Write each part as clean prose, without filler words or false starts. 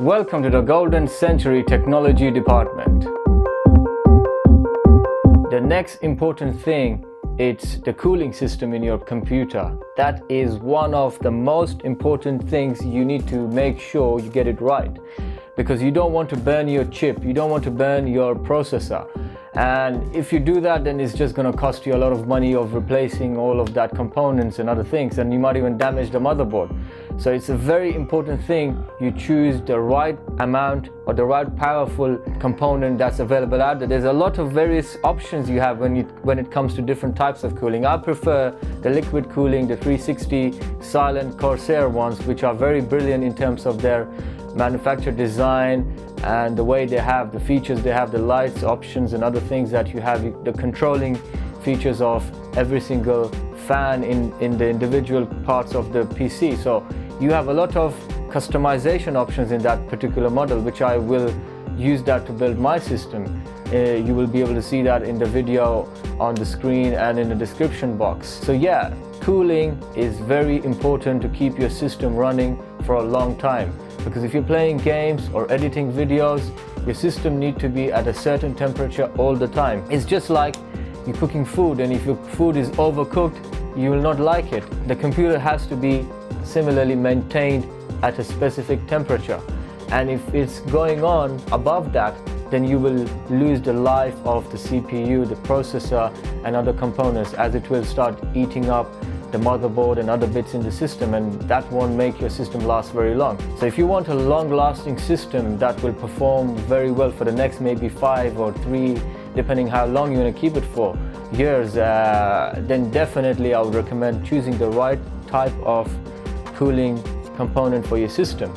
Welcome to the Golden Century Technology Department. The next important thing, it's the cooling system in your computer. That is one of the most important things. You need to make sure you get it right, because you don't want to burn your chip, you don't want to burn your processor. And if you do that, then it's just going to cost you a lot of money of replacing all of that components and other things, and you might even damage the motherboard. So it's a very important thing you choose the right amount or the right powerful component that's available out there. There's a lot of various options you have when it comes to different types of cooling. I prefer the liquid cooling, the 360 silent Corsair ones, which are very brilliant in terms of their manufacturer design and the way they have the features. They have the lights options and other things that you have, the controlling features of every single fan in the individual parts of the PC. So you have a lot of customization options in that particular model, which I will use that to build my system. You will be able to see that in the video on the screen and in the description box. So yeah, cooling is very important to keep your system running for a long time, because if you're playing games or editing videos, your system needs to be at a certain temperature all the time. It's just like you're cooking food, and if your food is overcooked, you will not like it. The computer has to be similarly maintained at a specific temperature, and if it's going on above that, then you will lose the life of the CPU, the processor and other components, as it will start eating up the motherboard and other bits in the system, and that won't make your system last very long. So if you want a long-lasting system that will perform very well for the next maybe 5 or 3, depending how long you want to keep it for, years, then definitely I would recommend choosing the right type of cooling component for your system.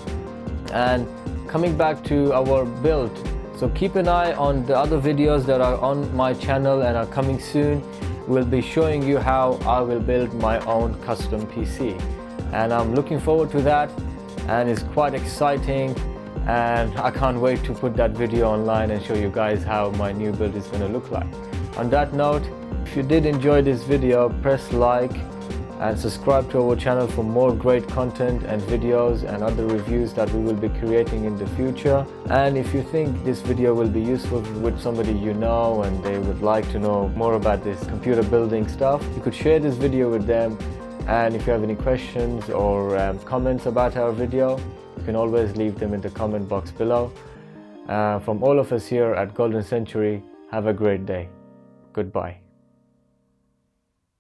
And coming back to our build, so keep an eye on the other videos that are on my channel and are coming soon. We'll be showing you how I will build my own custom PC, and I'm looking forward to that, and it's quite exciting, and I can't wait to put that video online and show you guys how my new build is going to look like. On that note, if you did enjoy this video, press like and subscribe to our channel for more great content and videos and other reviews that we will be creating in the future. And if you think this video will be useful with somebody you know and they would like to know more about this computer building stuff, you could share this video with them. And if you have any questions or comments about our video, you can always leave them in the comment box below. From all of us here at Golden Century, have a great day. Goodbye.